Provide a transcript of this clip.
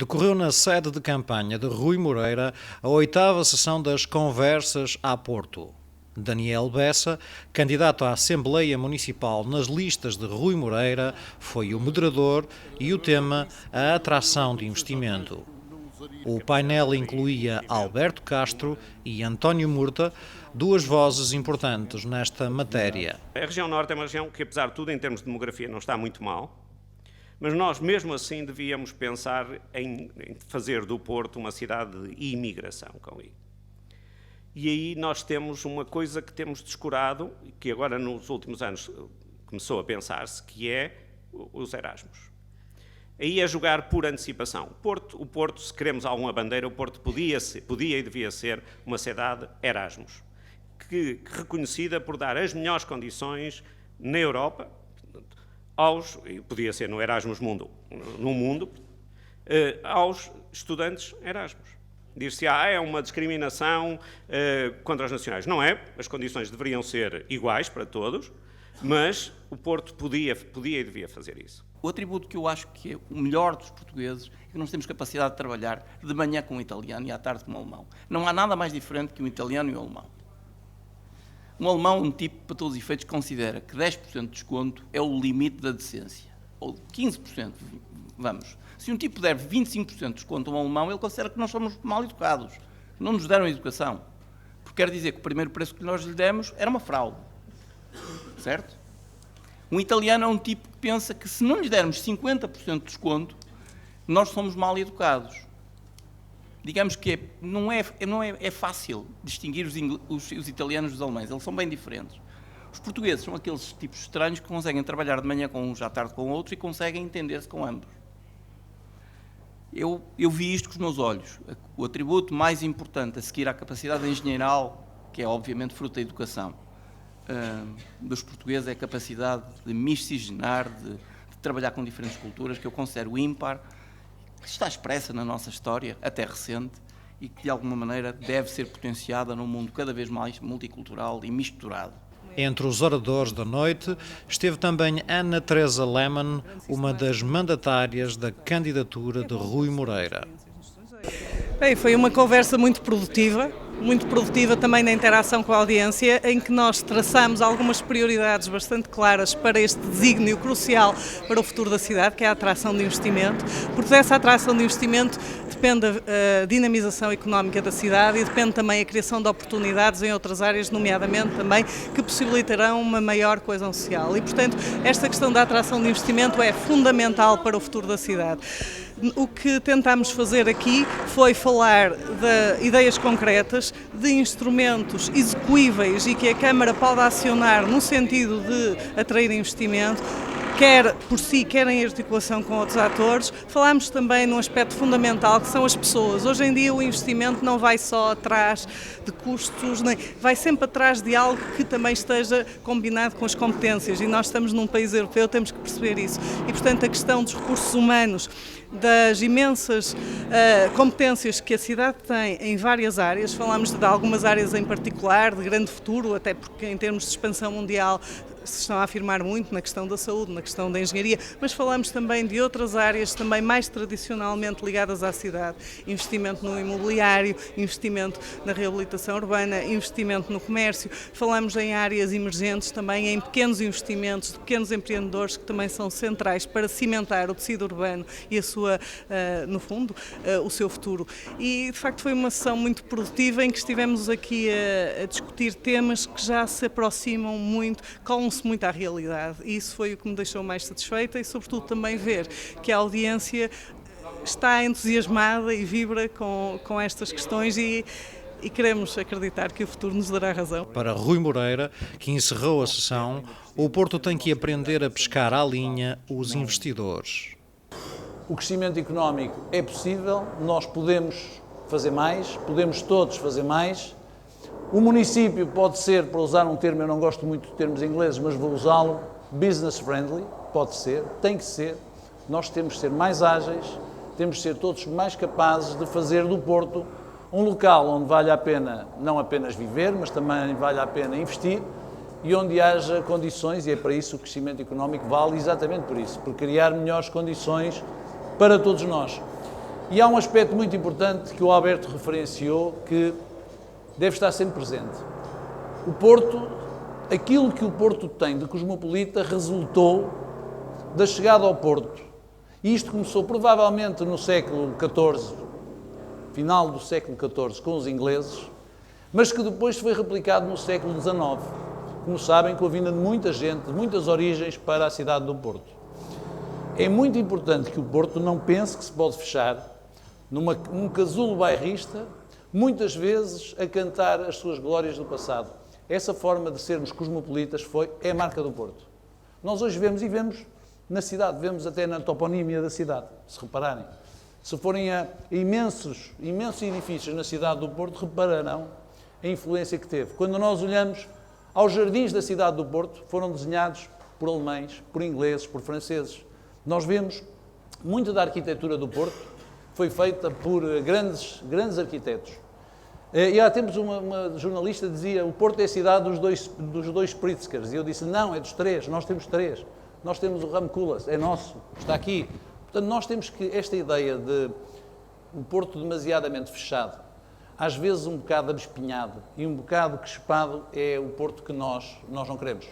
Decorreu na sede de campanha de Rui Moreira a 8ª sessão das Conversas a Porto. Daniel Bessa, candidato à Assembleia Municipal nas listas de Rui Moreira, foi o moderador e o tema a atração de investimento. O painel incluía Alberto Castro e António Murta, duas vozes importantes nesta matéria. A região norte é uma região que, apesar de tudo, em termos de demografia, não está muito mal, mas nós, mesmo assim, devíamos pensar em fazer do Porto uma cidade de imigração com I. E aí nós temos uma coisa que temos descurado, que agora nos últimos anos começou a pensar-se, que é os Erasmus. Aí é jogar por antecipação. O Porto, se queremos alguma bandeira, o Porto podia e devia ser uma cidade Erasmus, que reconhecida por dar as melhores condições na Europa, podia ser no Erasmus Mundo, no mundo, aos estudantes Erasmus. Diz-se, é uma discriminação contra os nacionais. Não é, as condições deveriam ser iguais para todos, mas o Porto podia e devia fazer isso. O atributo que eu acho que é o melhor dos portugueses é que nós temos capacidade de trabalhar de manhã com um italiano e à tarde com um alemão. Não há nada mais diferente que um italiano e um alemão. Um alemão, um tipo, para todos os efeitos, considera que 10% de desconto é o limite da decência. Ou 15%, vamos. Se um tipo der 25% de desconto a um alemão, ele considera que nós somos mal educados. Não nos deram educação. Porque quer dizer que o primeiro preço que nós lhe demos era uma fraude. Certo? Um italiano é um tipo que pensa que se não lhe dermos 50% de desconto, nós somos mal educados. Digamos que não é fácil distinguir os italianos dos alemães, eles são bem diferentes. Os portugueses são aqueles tipos estranhos que conseguem trabalhar de manhã com uns, à tarde com outros e conseguem entender-se com ambos. Eu vi isto com os meus olhos. O atributo mais importante a seguir à capacidade engenheiral, que é obviamente fruto da educação, dos portugueses é a capacidade de miscigenar, de trabalhar com diferentes culturas, que eu considero ímpar, que está expressa na nossa história, até recente, e que de alguma maneira deve ser potenciada num mundo cada vez mais multicultural e misturado. Entre os oradores da noite esteve também Ana Teresa Lehmann, uma das mandatárias da candidatura de Rui Moreira. Bem, foi uma conversa muito produtiva também na interação com a audiência, em que nós traçamos algumas prioridades bastante claras para este desígnio crucial para o futuro da cidade, que é a atração de investimento, porque dessa atração de investimento depende a dinamização económica da cidade e depende também a criação de oportunidades em outras áreas, nomeadamente também, que possibilitarão uma maior coesão social. E, portanto, esta questão da atração de investimento é fundamental para o futuro da cidade. O que tentámos fazer aqui foi falar de ideias concretas, de instrumentos execuíveis e que a Câmara pode acionar no sentido de atrair investimento, quer por si, quer em articulação com outros atores. Falámos também num aspecto fundamental, que são as pessoas. Hoje em dia o investimento não vai só atrás de custos, vai sempre atrás de algo que também esteja combinado com as competências, e nós estamos num país europeu, temos que perceber isso. E, portanto, a questão dos recursos humanos, das imensas competências que a cidade tem em várias áreas, falamos de algumas áreas em particular, de grande futuro, até porque em termos de expansão mundial se estão a afirmar muito na questão da saúde, na questão da engenharia, mas falamos também de outras áreas também mais tradicionalmente ligadas à cidade. Investimento no imobiliário, investimento na reabilitação urbana, investimento no comércio. Falamos em áreas emergentes também, em pequenos investimentos de pequenos empreendedores que também são centrais para cimentar o tecido urbano e a sua, no fundo, o seu futuro. E, de facto, foi uma sessão muito produtiva em que estivemos aqui a discutir temas que já se aproximam muito, colam-se muito à realidade, e isso foi o que me deixou mais satisfeita e, sobretudo, também ver que a audiência está entusiasmada e vibra com estas questões e queremos acreditar que o futuro nos dará razão. Para Rui Moreira, que encerrou a sessão, o Porto tem que aprender a pescar à linha os investidores. O crescimento económico é possível, nós podemos fazer mais, podemos todos fazer mais. O município pode ser, para usar um termo, eu não gosto muito de termos ingleses, mas vou usá-lo, business friendly, pode ser, tem que ser. Nós temos de ser mais ágeis, temos de ser todos mais capazes de fazer do Porto um local onde vale a pena não apenas viver, mas também vale a pena investir e onde haja condições, e é para isso o crescimento económico vale exatamente por isso, por criar melhores condições para todos nós. E há um aspecto muito importante que o Alberto referenciou, que deve estar sempre presente. O Porto, aquilo que o Porto tem de cosmopolita resultou da chegada ao Porto. E isto começou provavelmente no século XIV, final do século XIV, com os ingleses, mas que depois foi replicado no século XIX. Como sabem, com a vinda de muita gente, de muitas origens, para a cidade do Porto. É muito importante que o Porto não pense que se pode fechar num casulo bairrista, muitas vezes a cantar as suas glórias do passado. Essa forma de sermos cosmopolitas é a marca do Porto. Nós hoje vemos, e vemos na cidade, vemos até na toponímia da cidade, se repararem. Se forem a imensos edifícios na cidade do Porto, repararão a influência que teve. Quando nós olhamos aos jardins da cidade do Porto, foram desenhados por alemães, por ingleses, por franceses. Nós vemos muito da arquitetura do Porto foi feita por grandes arquitetos. E há tempos uma jornalista dizia: o Porto é a cidade dos dois Pritzkers. E eu disse: não, é dos três, nós temos três. Nós temos o Ramkulas, é nosso, está aqui. Portanto, nós temos que esta ideia de um Porto demasiadamente fechado, às vezes um bocado abespinhado e um bocado crespado, é o Porto que nós não queremos.